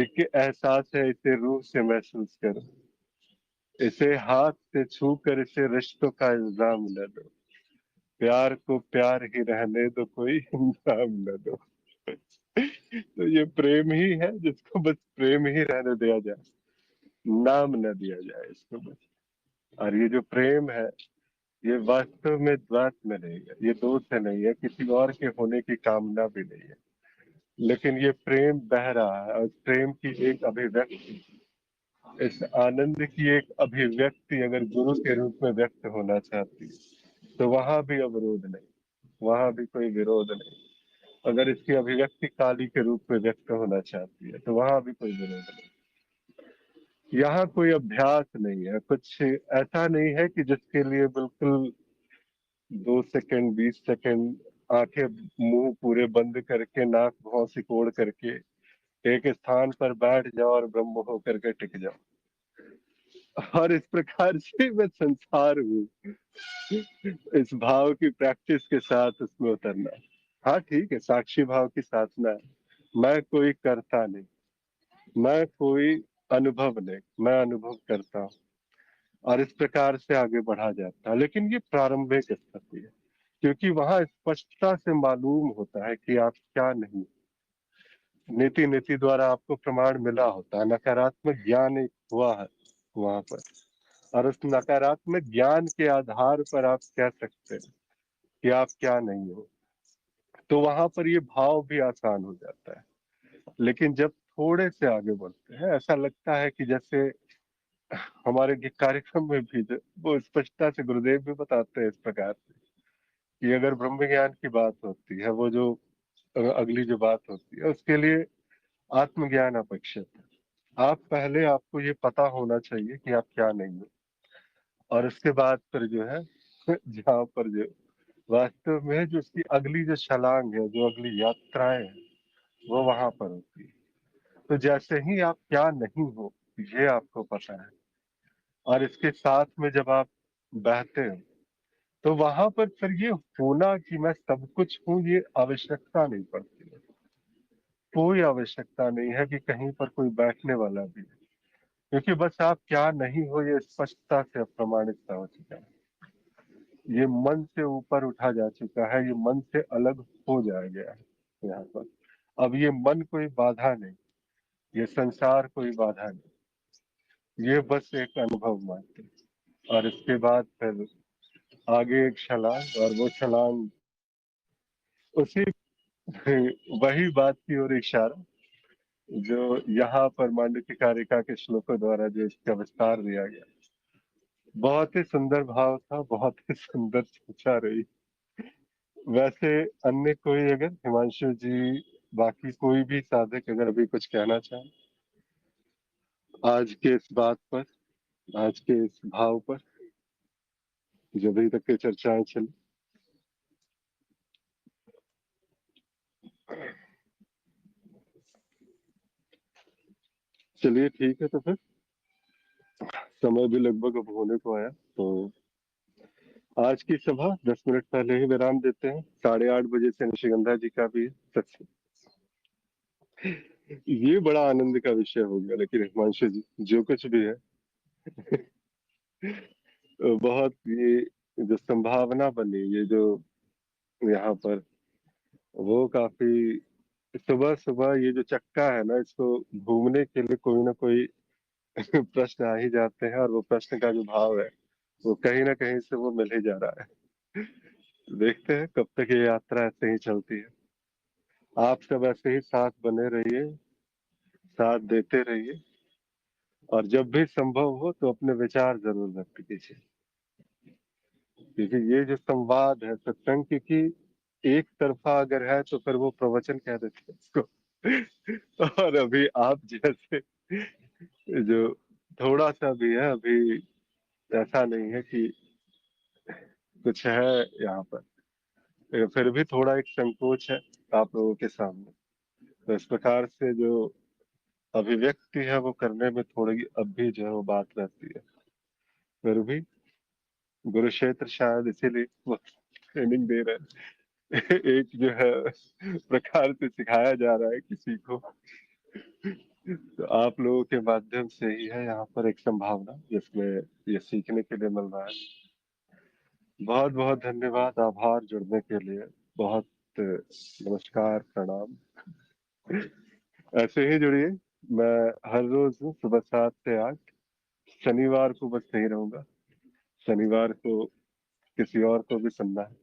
एक एहसास है, इसे रूह से महसूस करो, इसे हाथ से छू कर इसे रिश्तों का इल्जाम न दो, प्यार को प्यार ही रहने दो, कोई नाम न दो। तो ये प्रेम ही है जिसको बस प्रेम ही रहने दिया जाए, नाम न दिया जाए इसको बस। और ये जो प्रेम है, ये वास्तव में द्वैत में नहीं है, ये दो से नहीं है, किसी और के होने की कामना भी नहीं है, लेकिन ये प्रेम बह रहा है, और प्रेम की एक अभिव्यक्ति, इस आनंद की एक अभिव्यक्ति अगर गुरु के रूप में व्यक्त होना चाहती है तो वहां भी अवरोध नहीं, वहां भी कोई विरोध नहीं। अगर इसकी अभिव्यक्ति काली के रूप में व्यक्त होना चाहती है तो वहां भी कोई विरोध नहीं। यहाँ कोई अभ्यास नहीं है, कुछ ऐसा नहीं है कि जिसके लिए बिल्कुल 2 सेकंड 20 सेकंड आंखें मुंह पूरे बंद करके नाक भौं सिकोड़ करके एक स्थान पर बैठ जाओ और ब्रह्म होकर के टिक जाओ। और इस प्रकार से मैं संसार हूँ, इस भाव की प्रैक्टिस के साथ उसमें उतरना। हाँ ठीक है, साक्षी भाव की साधना है, मैं कोई करता नहीं, मैं कोई अनुभव नहीं, मैं अनुभव करता हूँ, और इस प्रकार से आगे बढ़ा जाता है। लेकिन ये प्रारंभिक स्थिति है, क्योंकि वहां स्पष्टता से मालूम होता है कि आप क्या नहीं। नीति नीति द्वारा आपको प्रमाण मिला होता है, नकारात्मक ज्ञान एक हुआ है वहां पर, और उस नकारात्मक ज्ञान के आधार पर आप कह सकते हैं कि आप क्या नहीं हो। तो वहां पर ये भाव भी आसान हो जाता है। लेकिन जब थोड़े से आगे बढ़ते हैं, ऐसा लगता है कि जैसे हमारे कार्यक्रम में भी वो स्पष्टता से गुरुदेव भी बताते हैं इस प्रकार से कि अगर ब्रह्म ज्ञान की बात होती है, वो जो अगली जो बात होती है, उसके लिए आत्मज्ञान अपेक्षित है। आप पहले, आपको ये पता होना चाहिए कि आप क्या नहीं हो, और उसके बाद फिर जो है जहाँ पर जो वास्तव में जो उसकी अगली जो छलांग है, जो अगली यात्राएं हैं, वो वहां पर होती है। तो जैसे ही आप क्या नहीं हो ये आपको पता है, और इसके साथ में जब आप बहते हो, तो वहां पर फिर ये होना कि मैं सब कुछ हूँ, ये आवश्यकता नहीं पड़ती है। कोई आवश्यकता नहीं है कि कहीं पर कोई बैठने वाला भी है, क्योंकि बस आप क्या नहीं हो ये स्पष्टता से प्रमाणित हो चुका है। ये मन से ऊपर उठा जा चुका है, ये मन से अलग हो जाया गया है यहाँ पर। अब ये मन कोई बाधा नहीं, ये संसार कोई बाधा नहीं, ये बस एक अनुभव मात्र। और इसके बाद फिर आगे एक छलांग, और वो छलांग उसी वही बात की ओर इशारा जो यहाँ पर मांडुक्य कारिका के श्लोकों द्वारा जो इसका विस्तार दिया गया। बहुत ही सुंदर भाव था, बहुत ही सुंदर चर्चा रही। वैसे अन्य कोई, अगर हिमांशु जी, बाकी कोई भी साधक अगर अभी कुछ कहना चाहे आज के इस बात पर, आज के इस भाव पर जो अभी तक की चर्चाएं चली। चलिए ठीक है, तो फिर समय भी लगभग अब होने को आया, तो आज की सभा 10 मिनट पहले ही विराम देते हैं। 8:30 बजे से निशिगंधा जी का भी सत्संग। ये बड़ा आनंद का विषय हो गया, लेकिन हिमांशु जी जो कुछ भी है बहुत ये जो संभावना बनी, ये जो यहाँ पर, वो काफी, सुबह सुबह ये जो चक्का है ना, इसको घूमने के लिए कोई ना कोई प्रश्न आ ही जाते हैं, और वो प्रश्न का जो भाव है वो कहीं ना कहीं से वो मिल ही जा रहा है। देखते हैं कब तक ये यात्रा ऐसे ही चलती है। आप सब ऐसे ही साथ बने रहिए, साथ देते रहिए, और जब भी संभव हो तो अपने विचार जरूर व्यक्त कीजिए, क्योंकि ये जो संवाद है सत्संग, क्योंकि एक तरफा अगर है तो फिर वो प्रवचन कह देते हैं इसको। और अभी आप जैसे जो थोड़ा सा भी है, अभी ऐसा नहीं है कि कुछ है यहाँ पर, फिर भी थोड़ा एक संकोच है आप लोगों के सामने। तो इस प्रकार से जो अभिव्यक्ति है वो करने में थोड़ी अब भी जो है वो बात रहती है। फिर भी गुरु क्षेत्र शायद इसीलिए वो ट्रेनिंग दे रहे हैं। एक जो है प्रकार से सिखाया जा रहा है किसी को तो आप लोगों के माध्यम से ही है यहाँ पर एक संभावना जिसमें ये सीखने के लिए मिल रहा है। बहुत बहुत धन्यवाद, आभार जुड़ने के लिए। बहुत नमस्कार, प्रणाम। ऐसे ही जुड़िए। मैं हर रोज सुबह 7 से 8, शनिवार को बस नहीं रहूंगा। शनिवार को किसी और को भी सुनना है,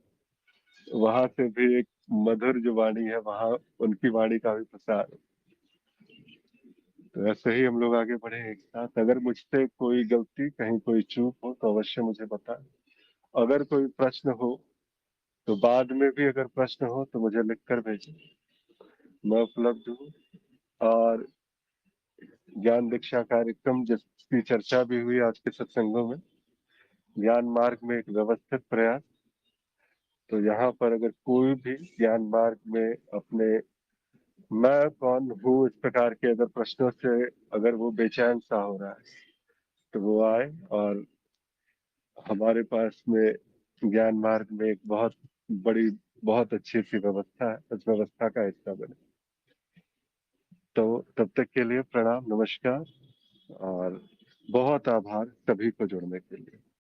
वहां से भी एक मधुर जो वाणी है, वहां उनकी वाणी का भी प्रसार। तो ऐसे ही हम लोग आगे बढ़े एक साथ। अगर मुझसे कोई गलती, कहीं कोई चूक हो तो अवश्य मुझे बताएं। अगर कोई प्रश्न हो तो बाद में भी अगर प्रश्न हो तो मुझे लिख कर भेजें, मैं उपलब्ध हूँ। और ज्ञान दीक्षा कार्यक्रम जिसकी चर्चा भी हुई आज के सत्संगों में, ज्ञान मार्ग में एक व्यवस्थित प्रयास। तो यहाँ पर अगर कोई भी ज्ञान मार्ग में अपने मैं कौन हूँ इस प्रकार के अगर प्रश्नों से अगर वो बेचैन सा हो रहा है तो वो आए और हमारे पास में ज्ञान मार्ग में एक बहुत बड़ी, बहुत अच्छी सी व्यवस्था है, उस व्यवस्था का हिस्सा बने। तो तब तक के लिए प्रणाम, नमस्कार और बहुत आभार सभी को जुड़ने के लिए।